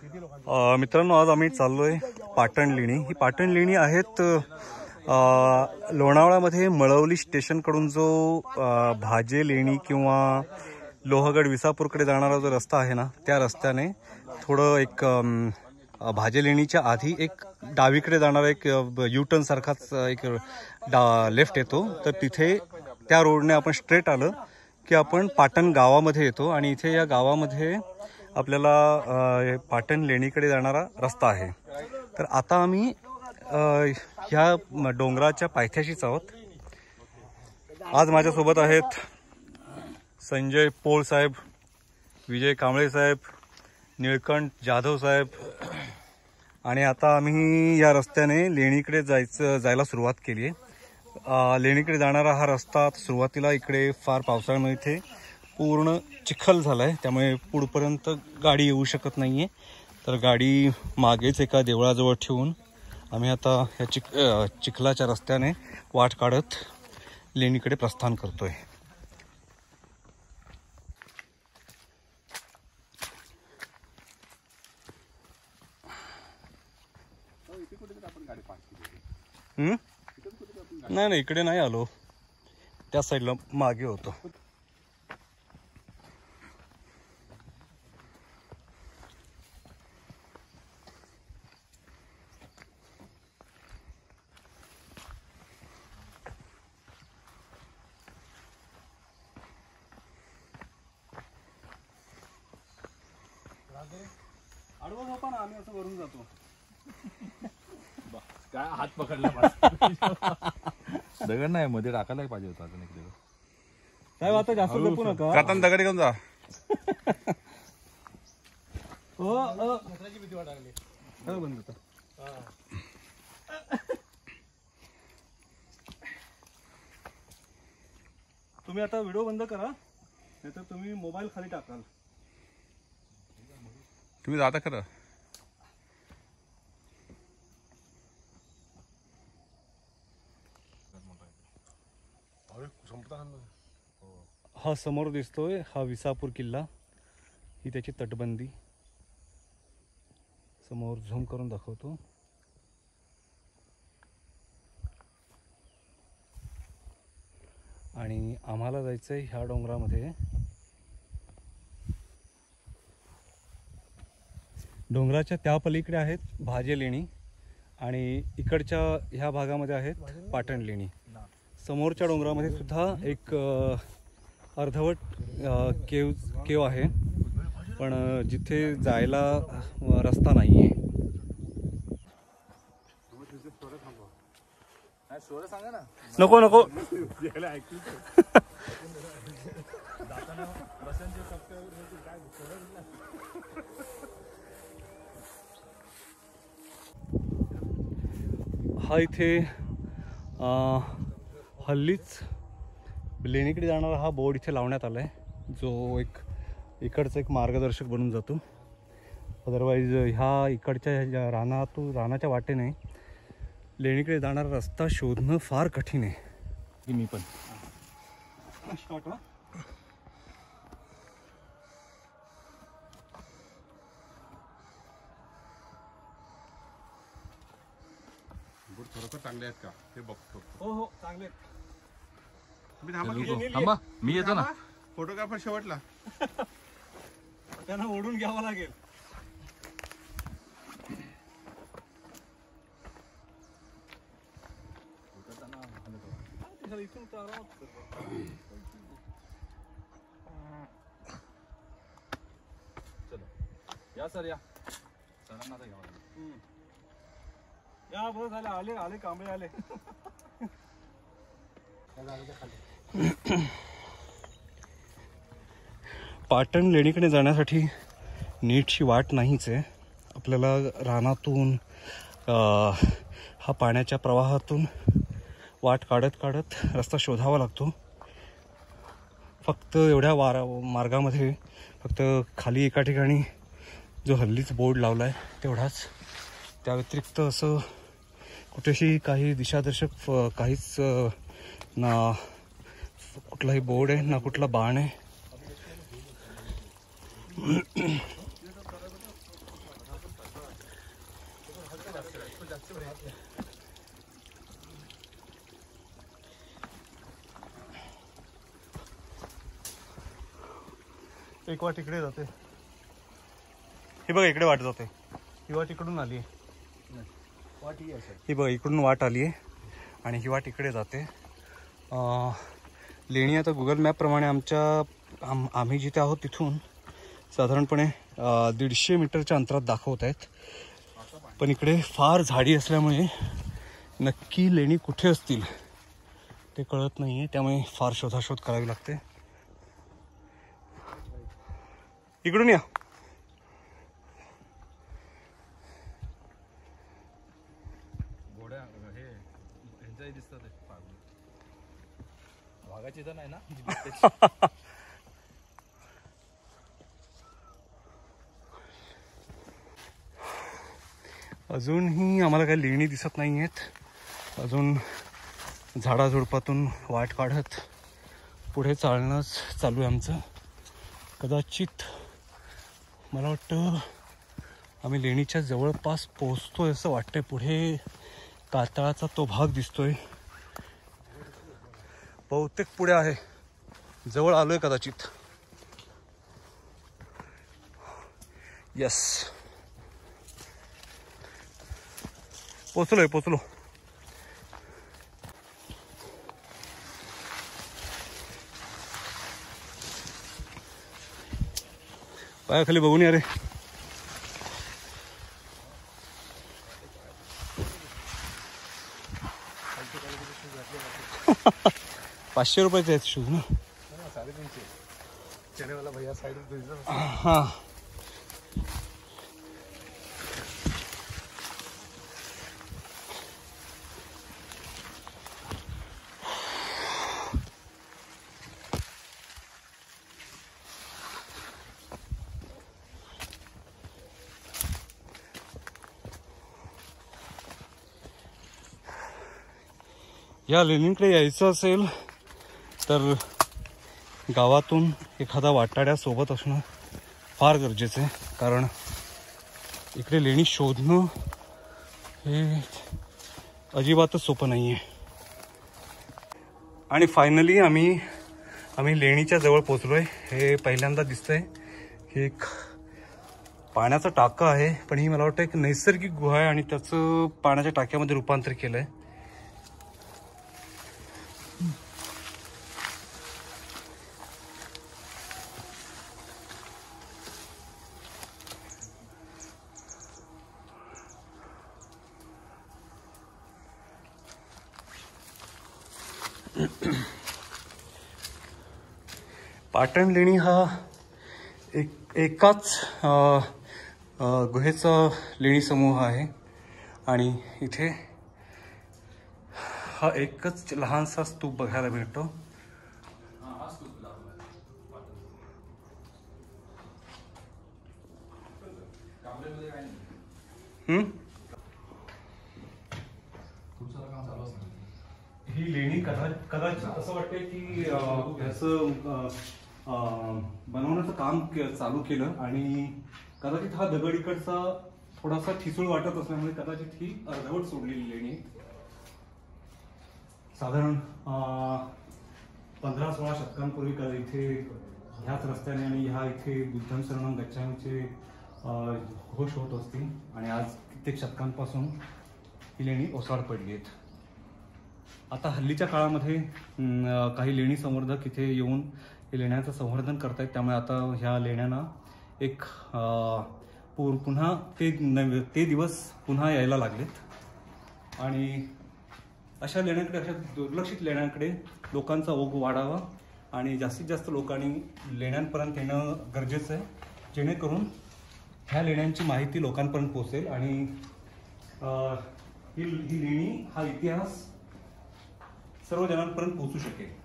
मित्रांनो, आज आम्ही चाललोय पाटण लेणी। ही पाटण लेणी आहेत लोणावळ्यामध्ये मळवली स्टेशन कडून जो भाजे लेणी किंवा लोहगड विसापूरकडे जाणारा जो रस्ता आहे ना, त्या रस्त्याने थोडं एक भाजे लेणीच्या आधी एक डावीकडे जाणारा एक यू टर्न सारखाच एक लेफ्ट येतो। तर तिथे त्या रोडने आपण स्ट्रेट आलं की आपण पाटण गावामध्ये येतो आणि इथे या गावामध्ये आपल्याला पाटण लेणीकडे जाणारा रस्ता आहे। तर आता आम्ही ह्या डोंगराच्या पायथ्याशीच आहोत। आज माझ्यासोबत आहेत संजय पोळ साहेब, विजय कांबळे साहेब, निळकंठ जाधव साहेब आणि आता आम्ही या रस्त्याने लेणीकडे जायला सुरुवात केली आहे। लेणीकडे जाणारा हा रस्ता सुरुवातीला इकडे फार पावसाळ्यामध्ये इथे पूर्ण चिखल झालाय, त्यामुळे पुढपर्यंत गाडी येऊ शकत नाहीये। तर गाडी मागेच एका देवळाजवळ ठेवून आम्ही आता ह्या चिखलाच्या रस्त्याने वाट काढत लेणीकडे प्रस्थान करतोय। नाही, इकडे नाही आलो, त्या साईडला मागे होतो। आडवा झोपा ना, आम्ही असं वरून जातो। काय हात पकडला दगड नाही मध्ये टाकायला पाहिजे होता अजून एक दगड। साहेब आता जास्त जपू नका, जाताना दगड घेऊन जा। दुसऱ्याची भीती वाटायला लागली। बंद होता। तुम्ही आता व्हिडिओ बंद करा, नाहीतर तुम्ही मोबाईल खाली टाकाल। तुम्ही जाता खरं। हा समोर दिसतोय हा विसापूर किल्ला, ही त्याची तटबंदी समोर झूम करून दाखवतो। आणि आम्हाला जायचंय ह्या डोंगरामध्ये। डोंगराच्या त्या पलीकडे आहेत भाजे लेणी आणि इकडच्या ह्या भागामध्ये आहेत पाटण लेणी। समोरच्या डोंगरामध्ये सुद्धा एक अर्धवट केव आहे, पण जिथे जायला रस्ता नाहीये। नको नको हा इथे हल्लीच लेणीकडे जाणारा हा बोर्ड इथे लावण्यात आलाय, जो एक इकडचा एक मार्गदर्शक बनून जातो। अदरवाईज ह्या इकडच्या रानाच्या वाटेने लेणीकडे जाणारा रस्ता शोधणं फार कठीण आहे। की मी पण खरोखर चांगले आहेत का ते बघतो। हो चांगले। थांबा मी येतो ना। फोटोग्राफर शेवटला त्यांना ओढून घ्यावं लागेल। चलो या सर, या सरांना आता घ्यावं लागेल। या बरं झालं, आले आले कांबळे आले। पाटण लेणीकडे जाण्यासाठी नीटशी वाट नाहीच आहे। आपल्याला रानातून हा पाण्याच्या प्रवाहातून वाट काढत काढत रस्ता शोधावा लागतो। फक्त एवढ्या मार्गामध्ये फक्त खाली एका ठिकाणी जो हल्लीच बोर्ड लावला आहे तेवढाच, त्या व्यतिरिक्त असं कुठेशी काही दिशादर्शक काहीच ना, कुठलाही बोर्ड आहे ना कुठला बाण आहे। एक वाट इकडे जाते, हे बघा इकडे वाट जाते, ही वाट इकडून आली आहे, ही बघा इकडून वाट आली आहे आणि ही वाट इकडे जाते. लेणी आता गुगल मॅपप्रमाणे आम्ही जिथे आहोत तिथून साधारणपणे 150 मीटरच्या अंतरात दाखवत आहेत. पण इकडे फार झाडी असल्यामुळे नक्की लेणी कुठे असतील ते कळत नाही आहे, त्यामुळे फार शोधाशोध करावी लागते. इकडून या. घोड्या हे ह्यांच्याही दिसतात वाघाची तर नाही ना. अजूनही आम्हाला काही लेणी दिसत नाही आहेत. अजून झाडाझुडपातून वाट काढत पुढे चालणंच चालू आहे आमचं. कदाचित मला वाटतं आम्ही लेणीच्या जवळपास पोहोचतोय असं वाटतंय. पुढे कातळाचा तो भाग दिसतोय, बहुतेक पुढे आहे, जवळ आलोय कदाचित. यस, पोचलो. पायाखाली बघून या रे. ₹500 आहेत शूज ना. 350 चेनेवाला भैया साइड में. हाँ, या लेणीकडे यायचं असेल तर गावातून एखादा वाटाड्या सोबत असणं फार गरजेचं आहे, कारण इकडे लेणी शोधणं हे अजिबातच सोपं नाही आहे. आणि फायनली आम्ही लेणीच्या जवळ पोचलोय. हे पहिल्यांदा दिसतंय. हे एक पाण्याचा टाका आहे, पण ही मला वाटतं एक नैसर्गिक गुहा आहे आणि त्याचं पाण्याच्या टाक्यामध्ये रूपांतर केलंय. पाटण लेणी हा एकाच गुहेचा लेणी समूह आहे आणि इथे हा एकच लहानसा स्तूप बघायला मिळतो. ही लेणी कदाचित असं वाटतंय की ह्याचं बनवण्याचं काम चालू केलं आणि कदाचित हा दगड इकडचा थोडासा ठिसूळ वाटत असल्यामुळे कदाचित ही अर्धवट सोडलेली लेणी. साधारण 15-16 शतकांपूर्वी इथे ह्याच रस्त्याने आणि ह्या इथे बुद्धं शरणं गच्छामीचे घोष होत असतील आणि आज कित्येक शतकांपासून ही लेणी ओसाड पडली आहेत. आता हल्लीच्या काळामध्ये काही लेणी संवर्धक इथे येऊन हे लेण्याचं संवर्धन करतायत, त्यामुळे आता ह्या लेण्यांना एक पुन्हा ते दिवस पुन्हा यायला लागलेत आणि अशा लेण्यांकडे, अशा दुर्लक्षित लेण्यांकडे लोकांचा ओघ वाढावा आणि जास्तीत जास्त लोकांनी लेण्यांपर्यंत येणं गरजेचं आहे, जेणेकरून ह्या लेण्यांची माहिती लोकांपर्यंत पोहोचेल आणि ही लेणी, हा इतिहास सर्व जणांपर्यंत पोहोचू शकेल.